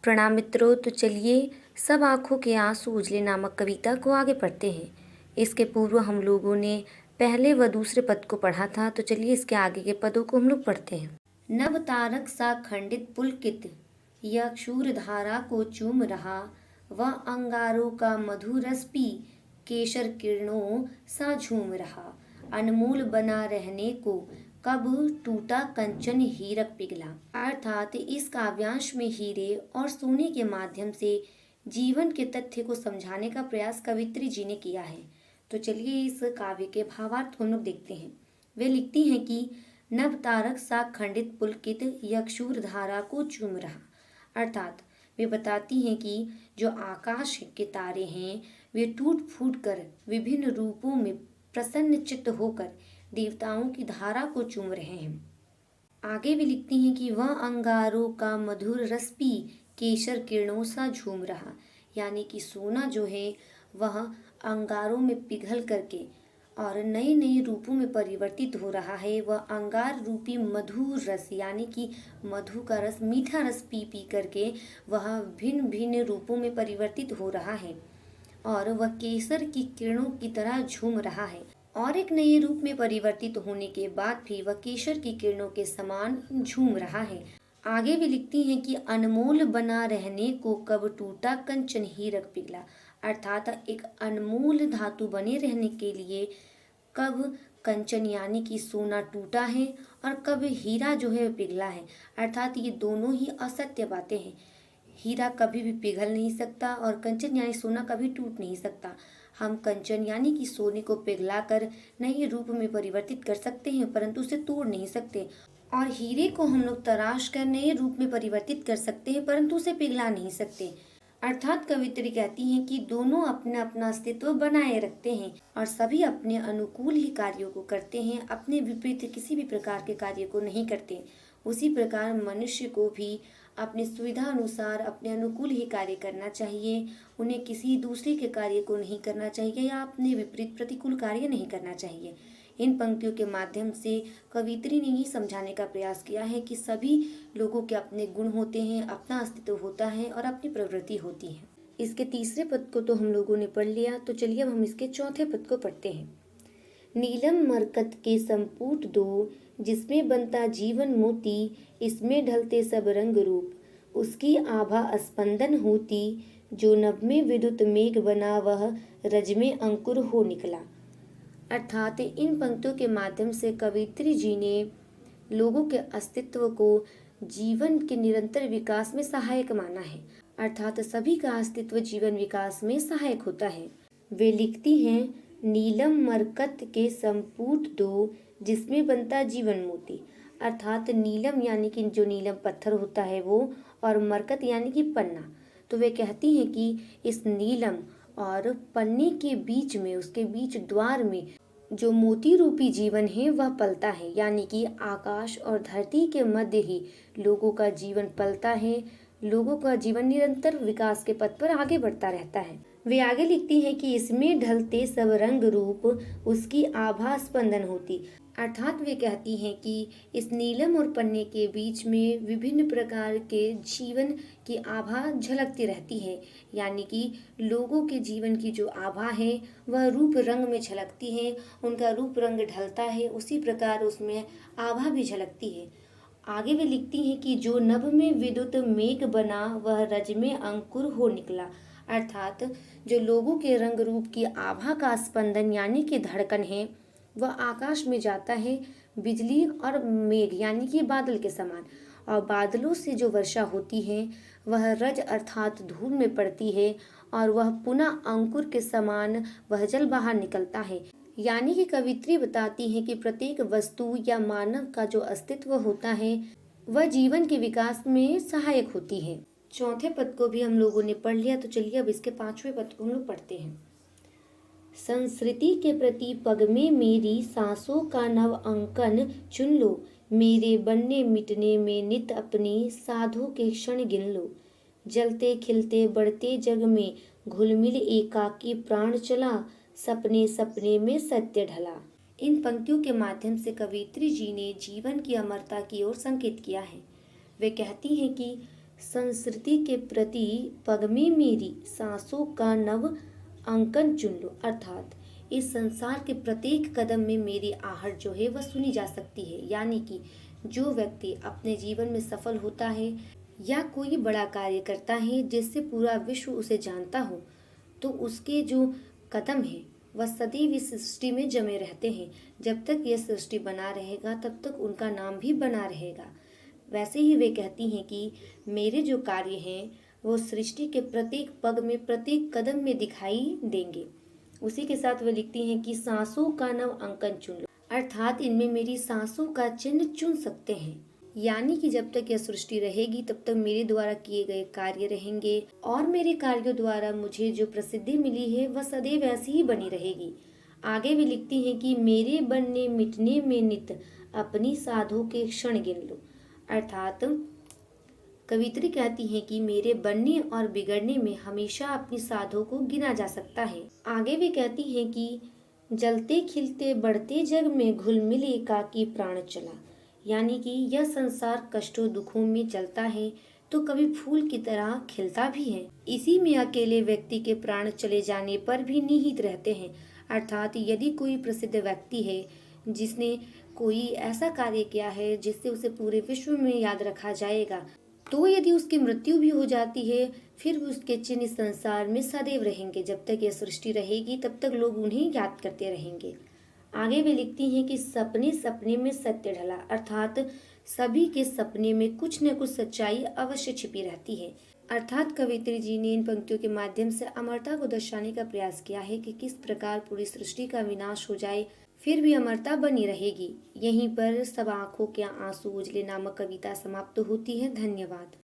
प्रणाम मित्रों। तो चलिए सब आँखों के आंसू उजले नामक कविता को आगे पढ़ते हैं। इसके पूर्व हम लोगों ने पहले व दूसरे पद को पढ़ा था, तो चलिए इसके आगे के पदों को हम लोग पढ़ते हैं। नव तारक सा खंडित पुलकित, यह क्षूर धारा को चूम रहा, वह अंगारों का मधुर रस पी केशर किरणों सा झूम रहा। अनमोल बना रहने को कब टूटा कंचन हीरक पिघला। अर्थात इस काव्यांश में हीरे और सोने के माध्यम से जीवन के तथ्य को समझाने का प्रयास कवित्री जी ने किया है। तो चलिए इस काव्य के भावार्थ हम लोग देखते हैं। वे लिखती हैं कि नव तारक सा खंडित पुलकित, यह क्षुर धारा को चूम रहा। अर्थात वे बताती हैं कि जो आकाश के तारे हैं वे टूट फूट कर विभिन्न रूपों में प्रसन्न चित्त होकर देवताओं की धारा को चूम रहे हैं। आगे भी लिखती हैं कि वह अंगारों का मधुर रस पी केशर किरणों सा झूम रहा, यानी कि सोना जो है वह अंगारों में पिघल करके और नए नए रूपों में परिवर्तित हो रहा है। वह अंगार रूपी मधुर रस यानी कि मधु का रस, मीठा रस पी पी करके वह भिन्न भिन्न रूपों में परिवर्तित हो रहा है और वह केसर की किरणों की तरह झूम रहा है। और एक नए रूप में परिवर्तित होने के बाद भी वह केशर की किरणों के समान झूम रहा है। आगे भी लिखती हैं कि अनमोल बना रहने को कब टूटा कंचन हीरक पिघला। अर्थात एक अनमोल धातु बने रहने के लिए कब कंचन यानी कि सोना टूटा है और कब हीरा जो है पिघला है। अर्थात ये दोनों ही असत्य बातें हैं। हीरा कभी भी पिघल नहीं सकता और कंचन यानी सोना कभी टूट नहीं सकता। हम कंचन यानी कि सोने को पिघलाकर नए रूप में परिवर्तित कर सकते हैं, परंतु उसे तोड़ नहीं सकते। और हीरे को हम लोग तराश कर नए रूप में परिवर्तित कर सकते हैं, परंतु उसे पिघला नहीं सकते। अर्थात कवित्री कहती हैं कि दोनों अपना अपना अस्तित्व बनाए रखते हैं और सभी अपने अनुकूल ही कार्यों को करते हैं, अपने विपरीत किसी भी प्रकार के कार्य को नहीं करते। उसी प्रकार मनुष्य को भी अपनी सुविधा अनुसार अपने अनुकूल ही कार्य करना चाहिए। उन्हें किसी दूसरे के कार्य को नहीं करना चाहिए या अपने विपरीत प्रतिकूल कार्य नहीं करना चाहिए। इन पंक्तियों के माध्यम से कवित्री ने ये समझाने का प्रयास किया है कि सभी लोगों के अपने गुण होते हैं, अपना अस्तित्व होता है और अपनी प्रवृत्ति होती है। इसके तीसरे पद को तो हम लोगों ने पढ़ लिया, तो चलिए अब हम इसके चौथे पद को पढ़ते हैं। नीलम मरकत के संपुट दो, जिसमें बनता जीवन मोती, इसमें ढलते सब रंग रूप, उसकी आभा स्पंदन होती, जो नभ में विद्युत मेघ बना, वह रज में अंकुर हो निकला। अर्थात इन पंक्तियों के माध्यम से कवित्री जी ने लोगों के अस्तित्व को जीवन के निरंतर विकास में सहायक माना है। अर्थात सभी का अस्तित्व जीवन विकास में सहायक होता है। वे लिखती हैं, नीलम मरकत के संपुट दो, जिसमें बनता जीवन मोती। अर्थात नीलम यानी कि जो नीलम पत्थर होता है वो, और मरकत यानी कि पन्ना। तो वे कहती हैं कि इस नीलम और पन्ने के बीच में, उसके बीच द्वार में जो मोती रूपी जीवन है वह पलता है, यानी कि आकाश और धरती के मध्य ही लोगों का जीवन पलता है। लोगों का जीवन निरंतर विकास के पथ पर आगे बढ़ता रहता है। वे आगे लिखती हैं कि इसमें ढलते सब रंग रूप, उसकी आभा स्पंदन होती। अर्थात वे कहती हैं कि इस नीलम और पन्ने के बीच में विभिन्न प्रकार के जीवन की आभा झलकती रहती है, यानी कि लोगों के जीवन की जो आभा है वह रूप रंग में झलकती है। उनका रूप रंग ढलता है, उसी प्रकार उसमें आभा भी झलकती है। आगे वे लिखती हैं कि जो नभ में विद्युत मेघ बना, वह रज में अंकुर हो निकला। अर्थात जो लोगों के रंग रूप की आभा का स्पंदन यानी कि धड़कन है वह आकाश में जाता है बिजली और मेघ यानी कि बादल के समान, और बादलों से जो वर्षा होती है वह रज अर्थात धूल में पड़ती है और वह पुनः अंकुर के समान वह जल बाहर निकलता है। यानी कि कवित्री बताती है कि प्रत्येक वस्तु या मानव का जो अस्तित्व होता है वह जीवन के विकास में सहायक होती है। चौथे पद को भी हम लोगों ने पढ़ लिया, तो चलिए अब इसके पांचवें पद को हम लोग पढ़ते हैं। संस्कृति के प्रति पग में मेरी सांसों का नव अंकन चुन लो, मेरे बनने मिटने में नित अपनी साधु के क्षण गिन लो। जलते खिलते बढ़ते जग में घुल मिल एकाकी प्राण चला, सपने सपने में सत्य ढला। इन पंक्तियों के माध्यम से कवित्री जी ने जीवन की अमरता की ओर संकेत किया है। वे कहती हैं कि संस्कृति के प्रति पग में मेरी सांसों का नव अंकन चुन लो। अर्थात इस संसार के प्रत्येक कदम में मेरी आहट जो है वह सुनी जा सकती है। यानी कि जो व्यक्ति अपने जीवन में सफल होता है या कोई बड़ा कार्य करता है जिससे पूरा विश्व उसे जानता हो, तो उसके जो कदम है वह सदैव इस सृष्टि में जमे रहते हैं। जब तक यह सृष्टि बना रहेगा तब तक उनका नाम भी बना रहेगा। वैसे ही वे कहती हैं कि मेरे जो कार्य हैं वो सृष्टि के प्रत्येक पग में, प्रत्येक कदम में दिखाई देंगे। उसी के साथ वे लिखती हैं कि सांसों का नव अंकन चुन लो। अर्थात इनमें मेरी सांसों का चिन्ह चुन सकते हैं। यानी कि जब तक यह सृष्टि रहेगी तब तक मेरे द्वारा किए गए कार्य रहेंगे और मेरे कार्यों द्वारा मुझे जो प्रसिद्धि मिली है वह सदैव ऐसी ही बनी रहेगी। आगे भी लिखती हैं कि मेरे बनने मिटने में नित अपनी साधु के क्षण गिन लो। अर्थात कवित्री कहती हैं कि मेरे बनने और बिगड़ने में हमेशा अपनी साधु को गिना जा सकता है। आगे भी कहती हैं कि जलते खिलते बढ़ते जग में घुल मिल एकाकी प्राण चला। यानी कि यह संसार कष्टों दुखों में चलता है तो कभी फूल की तरह खिलता भी है। इसी में अकेले व्यक्ति के प्राण चले जाने पर भी निहित रहते हैं। अर्थात यदि कोई प्रसिद्ध व्यक्ति है जिसने कोई ऐसा कार्य किया है जिससे उसे पूरे विश्व में याद रखा जाएगा, तो यदि उसकी मृत्यु भी हो जाती है फिर भी उसके चिन्ह इस संसार में सदैव रहेंगे। जब तक यह सृष्टि रहेगी तब तक लोग उन्हें याद करते रहेंगे। आगे वे लिखती हैं कि सपने सपने में सत्य ढला। अर्थात सभी के सपने में कुछ न कुछ सच्चाई अवश्य छिपी रहती है। अर्थात कवित्री जी ने इन पंक्तियों के माध्यम से अमरता को दर्शाने का प्रयास किया है कि किस प्रकार पूरी सृष्टि का विनाश हो जाए फिर भी अमरता बनी रहेगी। यहीं पर सब आंखों के आंसू उजले नामक कविता समाप्त होती है। धन्यवाद।